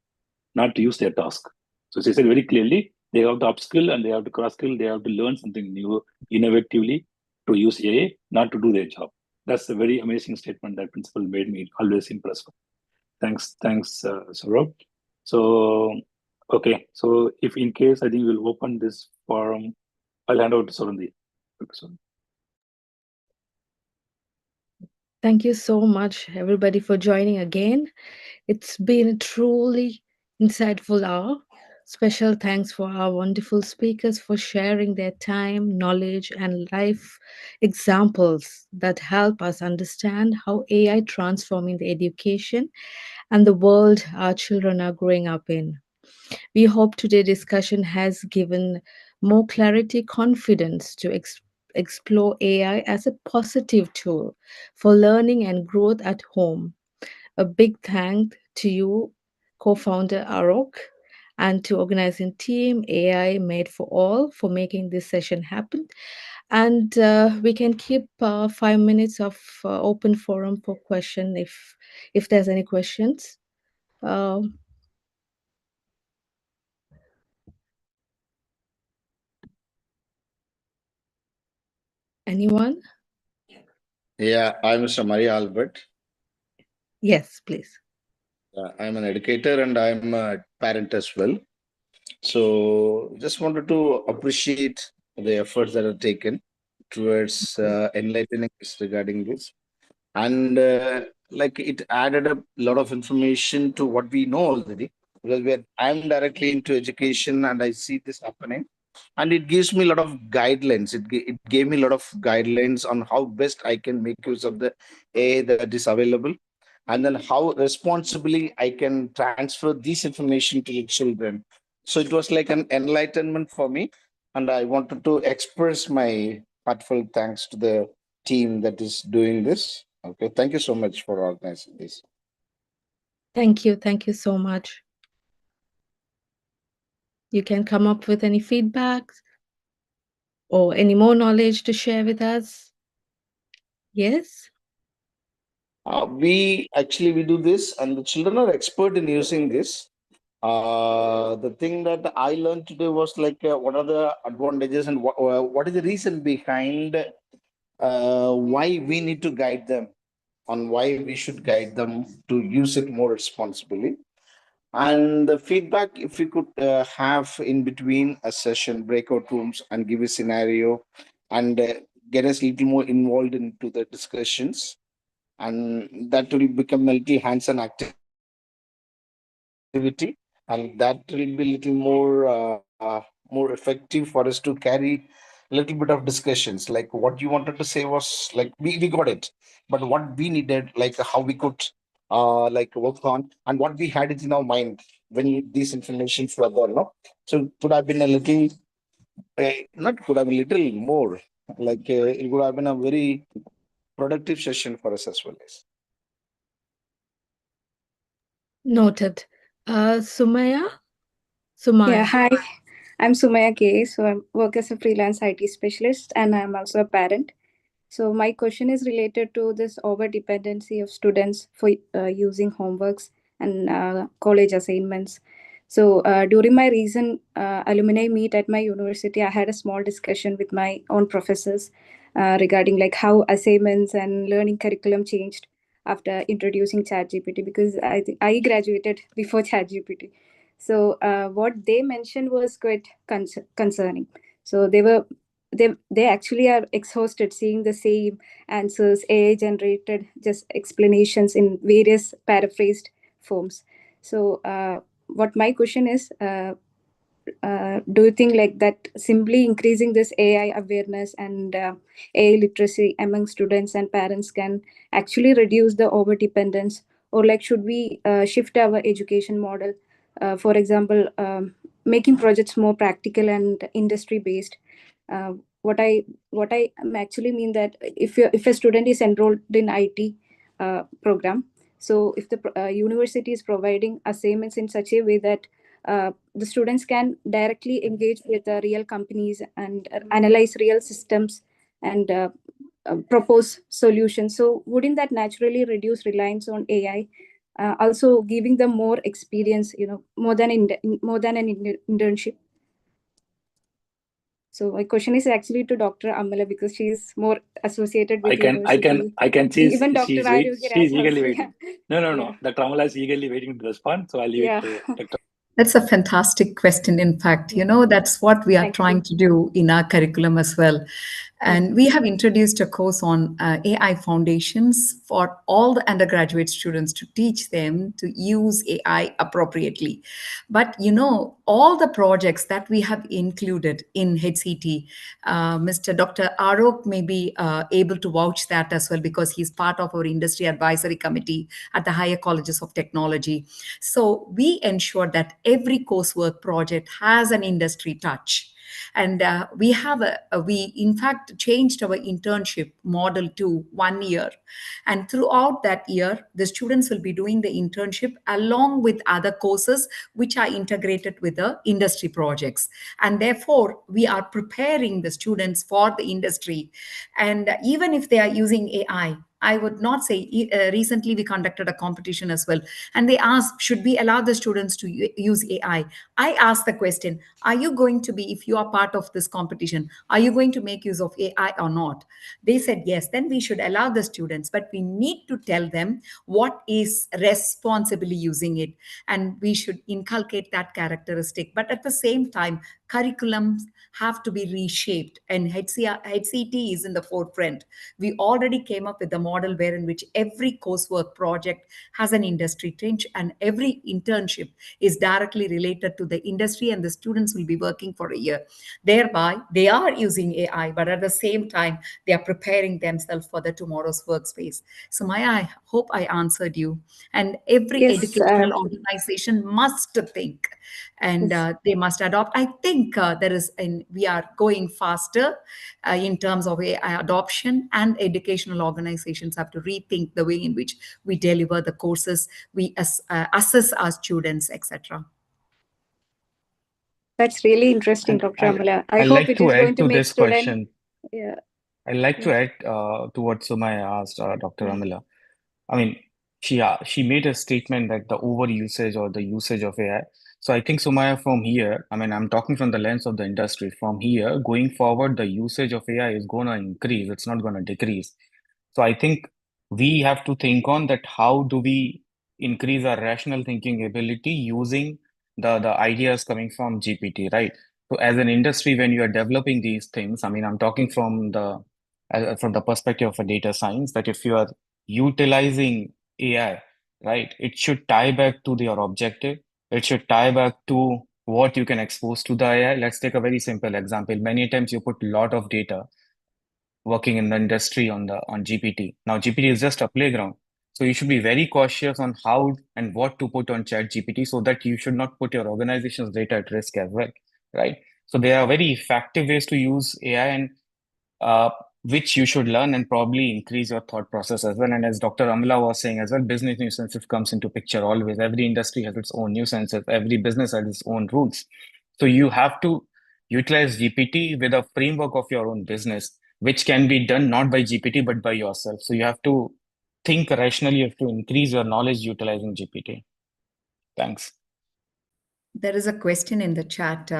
not to use their task. So she said very clearly, they have to upskill and they have to cross skill. They have to learn something new, innovatively, to use AI, not to do their job. That's a very amazing statement that principal made me always impressed. Thanks, Saurabh. So, okay. So if in case, I think we'll open this forum. I'll hand over to Surundi. Thank you so much, everybody, for joining again. It's been a truly insightful hour. Special thanks for our wonderful speakers for sharing their time, knowledge, and life examples that help us understand how AI transforming the education and the world our children are growing up in. We hope today's discussion has given more clarity, confidence to explore AI as a positive tool for learning and growth at home. A big thank to you, co-founder Arok, and to organizing team AI Made for All for making this session happen. And we can keep 5 minutes of open forum for question if there's any questions. Um anyone? Yeah, I'm Mr. Maria Albert. Yes, please. I'm an educator and I'm a parent as well. So just wanted to appreciate the efforts that are taken towards enlightening us regarding this. And like it added a lot of information to what we know already. Because I'm directly into education and I see this happening. And it gives me a lot of guidelines. It gave me a lot of guidelines on how best I can make use of the AI that is available, and then how responsibly I can transfer this information to the children. So it was like an enlightenment for me, and I wanted to express my heartfelt thanks to the team that is doing this. Okay, thank you so much for organizing this. Thank you. Thank you so much. You can come up with any feedback or any more knowledge to share with us. Yes? We do this, and the children are expert in using this. The thing that I learned today was like, what are the advantages and what is the reason behind why we need to guide them, on why we should guide them to use it more responsibly. And the feedback, if we could have in between a session, breakout rooms, and give a scenario and get us a little more involved into the discussions, and that will become a little hands-on activity, and that will be a little more effective for us to carry a little bit of discussions. Like what you wanted to say was like we got it, but what we needed, like how we could like work on, and what we had it in our mind when these informations were there, no? So it could have been a little not could have been a little more, like it would have been a very productive session for us as well. As Noted. Sumaya? Yeah, Sumaya. hi. I'm Sumaya K. So I work as a freelance IT specialist and I'm also a parent. So my question is related to this over dependency of students for using homeworks and college assignments. So during my recent alumni meet at my university, I had a small discussion with my own professors regarding like how assignments and learning curriculum changed after introducing ChatGPT, because I graduated before ChatGPT. So what they mentioned was quite concerning. So they actually are exhausted seeing the same answers, AI generated just explanations in various paraphrased forms. So what my question is, do you think like that simply increasing this AI awareness and AI literacy among students and parents can actually reduce the over dependence, or like should we shift our education model, for example, making projects more practical and industry based? uh, what I actually mean that if a student is enrolled in IT program, so if the university is providing assignments in such a way that the students can directly engage with the real companies and analyze real systems and propose solutions, so wouldn't that naturally reduce reliance on AI, also giving them more experience, more than an internship? So my question is actually to Dr. Amala, because she's more associated with university. I can see Even Dr. she's eagerly also. waiting. No. Dr. Amala is eagerly waiting to respond. So I'll leave it to Dr. That's a fantastic question. In fact, that's what we are Thank trying you. to do in our curriculum as well. And we have introduced a course on AI foundations for all the undergraduate students to teach them to use AI appropriately. But all the projects that we have included in HCT, Mr. Dr. Arok may be able to vouch that as well, because he's part of our industry advisory committee at the higher colleges of technology. So we ensure that every coursework project has an industry touch. And we in fact changed our internship model to 1 year. And throughout that year, the students will be doing the internship along with other courses which are integrated with the industry projects. And therefore, we are preparing the students for the industry. And even if they are using AI, I would not say, recently we conducted a competition as well. And they asked, should we allow the students to use AI? I asked the question, are you going to be, if you are part of this competition, are you going to make use of AI or not? They said yes. Then we should allow the students, but we need to tell them what is responsibly using it. And we should inculcate that characteristic. But at the same time, curriculums have to be reshaped, and HCT is in the forefront. We already came up with the model wherein which every coursework project has an industry trench, and every internship is directly related to the industry, and the students will be working for a year. Thereby, they are using AI, but at the same time, they are preparing themselves for the tomorrow's workspace. So Maya, I hope I answered you. And every Yes, educational organization must think, and yes. they must adopt. I think we are going faster in terms of AI adoption, and educational organizations have to rethink the way in which we deliver the courses, we assess our students, etc. That's really interesting, And Dr. Amala. I I hope like it to is going add to to make this student. question. Yeah. I like to Yes. add to what Sumaya asked, Dr. Amila. I mean, she made a statement that the overusage or the usage of AI. So I think, Sumaya, from here, I mean, I'm talking from the lens of the industry. From here, going forward, the usage of AI is going to increase. It's not going to decrease. So I think we have to think on that. How do we increase our rational thinking ability using the ideas coming from GPT, right? So as an industry, when you are developing these things, I mean, I'm talking from the perspective of a data science, that if you are utilizing AI, right, it should tie back to your objective. It should tie back to what you can expose to the AI. Let's take a very simple example. Many times you put a lot of data working in the industry on GPT. Now GPT is just a playground. So you should be very cautious on how and what to put on Chat GPT, so that you should not put your organization's data at risk as well, right? So there are very effective ways to use AI, and uh, which you should learn and probably increase your thought process as well. And as Dr. Amla was saying as well, business nuisances comes into picture always. Every industry has its own nuisances. Every business has its own rules. So you have to utilize GPT with a framework of your own business, which can be done not by GPT, but by yourself. So you have to think rationally. You have to increase your knowledge utilizing GPT. Thanks. There is a question in the chat,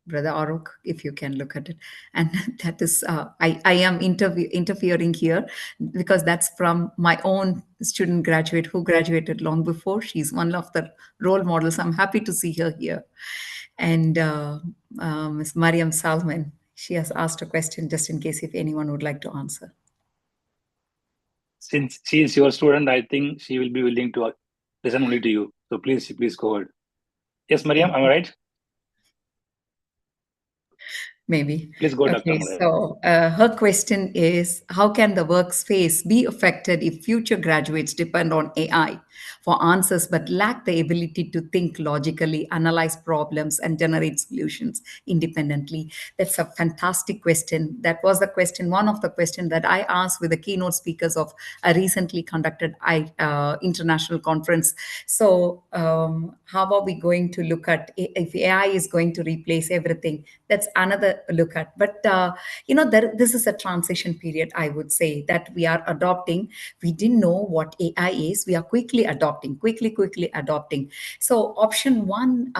Brother Arok, if you can look at it. And that is, I am interfering here because that's from my own student graduate who graduated long before. She's one of the role models. I'm happy to see her here. And Ms. Mariam Salman, she has asked a question just in case if anyone would like to answer. Since she is your student, I think she will be willing to listen only to you. So please go ahead. Yes, Mariam, am I right? Maybe. Please go, Dr. Okay, Mariam. so her question is, how can the workspace be affected if future graduates depend on AI for answers but lack the ability to think logically, analyze problems, and generate solutions independently? That's a fantastic question. That was the question, one of the questions that I asked with the keynote speakers of a recently conducted international conference. So how are we going to look at if AI is going to replace everything? That's another look at. But this is a transition period, I would say, that we are adopting. We didn't know what AI is. We are quickly adopting. So option one,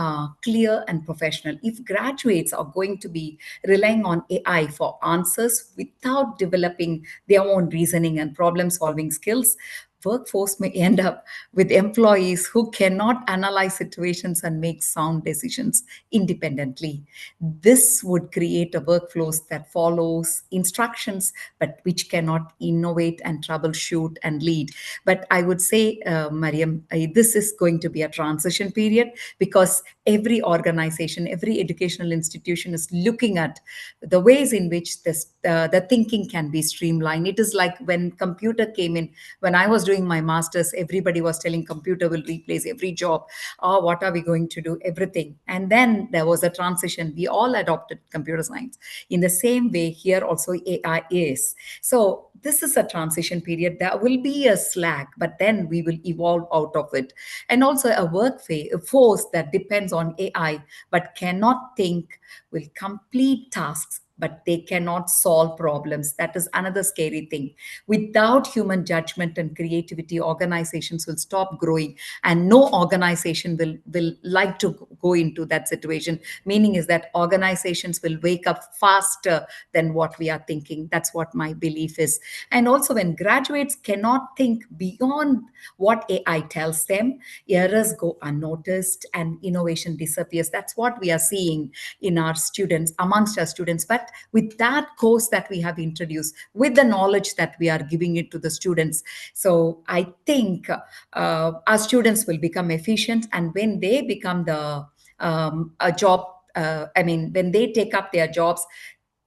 clear and professional. If graduates are going to be relying on AI for answers without developing their own reasoning and problem solving skills, workforce may end up with employees who cannot analyze situations and make sound decisions independently. This would create a workflows that follows instructions, but which cannot innovate and troubleshoot and lead. But I would say, Mariam, this is going to be a transition period, because every organization, every educational institution is looking at the ways in which the thinking can be streamlined. It is like when computer came in, when I was doing my master's, everybody was telling computer will replace every job. Oh, what are we going to do? Everything. And then there was a transition. We all adopted computer science. In the same way, here also AI is. So this is a transition period. There will be a slack, but then we will evolve out of it. And also a workforce that depends on AI but cannot think will complete tasks, but they cannot solve problems. That is another scary thing. Without human judgment and creativity, organizations will stop growing, and no organization will like to go into that situation. Meaning is that organizations will wake up faster than what we are thinking. That's what my belief is. And also, when graduates cannot think beyond what AI tells them, errors go unnoticed and innovation disappears. That's what we are seeing in our students, amongst our students. But with that course that we have introduced, with the knowledge that we are giving it to the students, so I think our students will become efficient. And when they become a job, when they take up their jobs,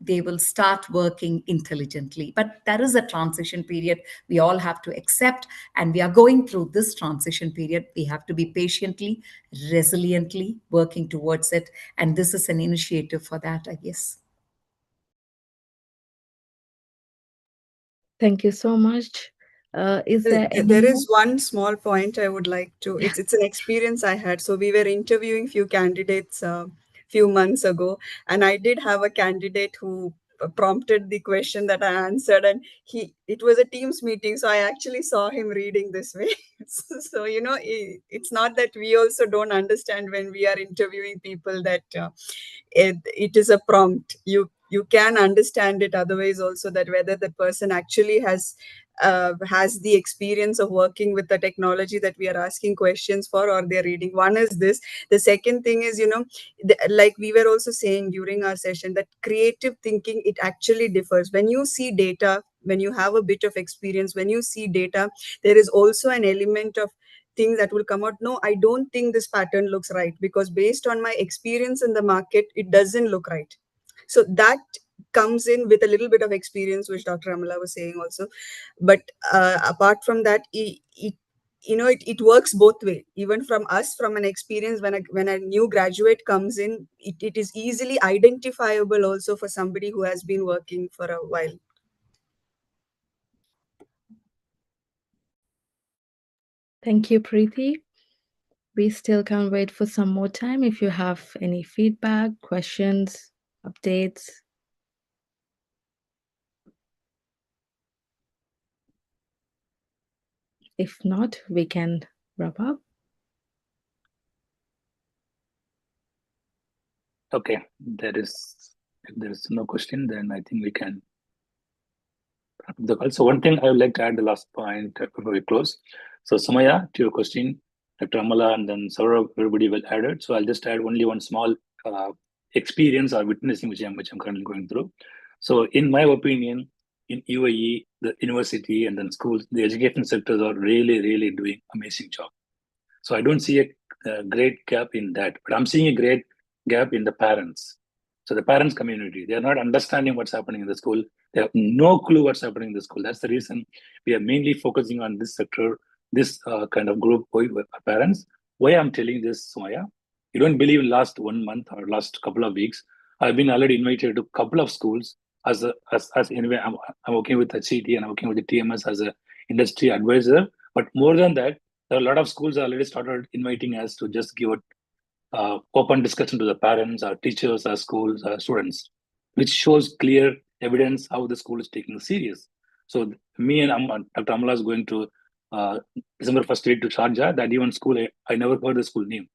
they will start working intelligently. But there is a transition period we all have to accept, and we are going through this transition period. We have to be patiently, resiliently working towards it, and this is an initiative for that, I guess. Thank you so much. Is there There is one small point I would like to. It's an experience I had. So we were interviewing few candidates few months ago, and I did have a candidate who prompted the question that I answered, and it was a Teams meeting, so I actually saw him reading this way. So it's not that we also don't understand when we are interviewing people that it is a prompt. You can understand it otherwise also, that whether the person actually has the experience of working with the technology that we are asking questions for, or they're reading. One is this. The second thing is, like we were also saying during our session, that creative thinking, it actually differs. When you see data, when you have a bit of experience, when you see data, there is also an element of things that will come out. No, I don't think this pattern looks right, because based on my experience in the market, it doesn't look right. So that comes in with a little bit of experience, which Dr. Amala was saying also. But apart from that, it works both way. Even from us, from an experience, when a new graduate comes in, it is easily identifiable also for somebody who has been working for a while. Thank you, Preeti. We still can't wait for some more time. If you have any feedback, questions, updates. If not, we can wrap up. Okay, if there is no question, then I think we can wrap up the call. So one thing I would like to add, the last point before we close. So Sumaya, to your question, Dr. Amala and then Saurabh, everybody will add it. So I'll just add only one small experience or witnessing which I'm currently going through. So in my opinion, in UAE, the university and then schools, the education sectors are really, really doing amazing job. So I don't see a great gap in that, but I'm seeing a great gap in the parents. So the parents community, they are not understanding what's happening in the school. They have no clue what's happening in the school. That's the reason we are mainly focusing on this sector, this kind of group of parents. Why I'm telling this, Sumaya, you don't believe in last 1 month or last couple of weeks, I've been already invited to a couple of schools as anyway, I'm working with HCT and I'm working with the TMS as a industry advisor. But more than that, there are a lot of schools already started inviting us to just give a open discussion to the parents, our teachers, our schools, our students, which shows clear evidence how the school is taking it serious. So me and Dr. Amala is going to December 1st date to Sharjah. That even school, I never heard the school name.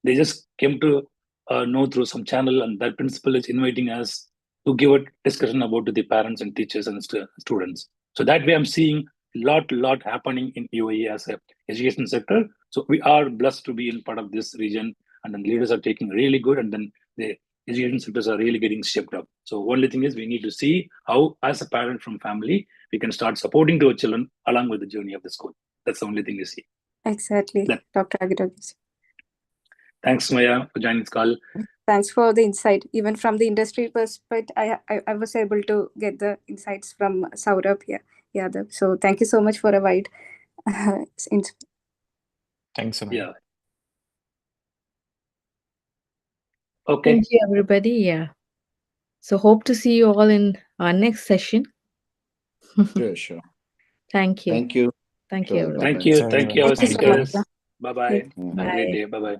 They just came to know through some channel, and that principal is inviting us to give a discussion about to the parents and teachers and students. So that way I'm seeing lot happening in UAE as a education sector. So we are blessed to be in part of this region, and then leaders are taking really good, and then the education sectors are really getting shaped up. So only thing is we need to see how, as a parent from family, we can start supporting to our children along with the journey of the school. That's the only thing you see. Exactly, That- Dr. Agirogi. Thanks, Maya, for joining this call. Thanks for the insight. Even from the industry perspective, I was able to get the insights from Saurabh Yadav. So thank you so much for a wide Thanks, Sumaya. Yeah. Okay. Thank you, everybody. Yeah. So hope to see you all in our next session. Sure. Thank you. Thank you. Thank you, Sure. everyone. Thank Bye-bye. you. Thanks, Thank you, our everyone. Thank you so Thank you. much. speakers. Bye-bye. Yeah. Have a Bye. great day. Bye-bye.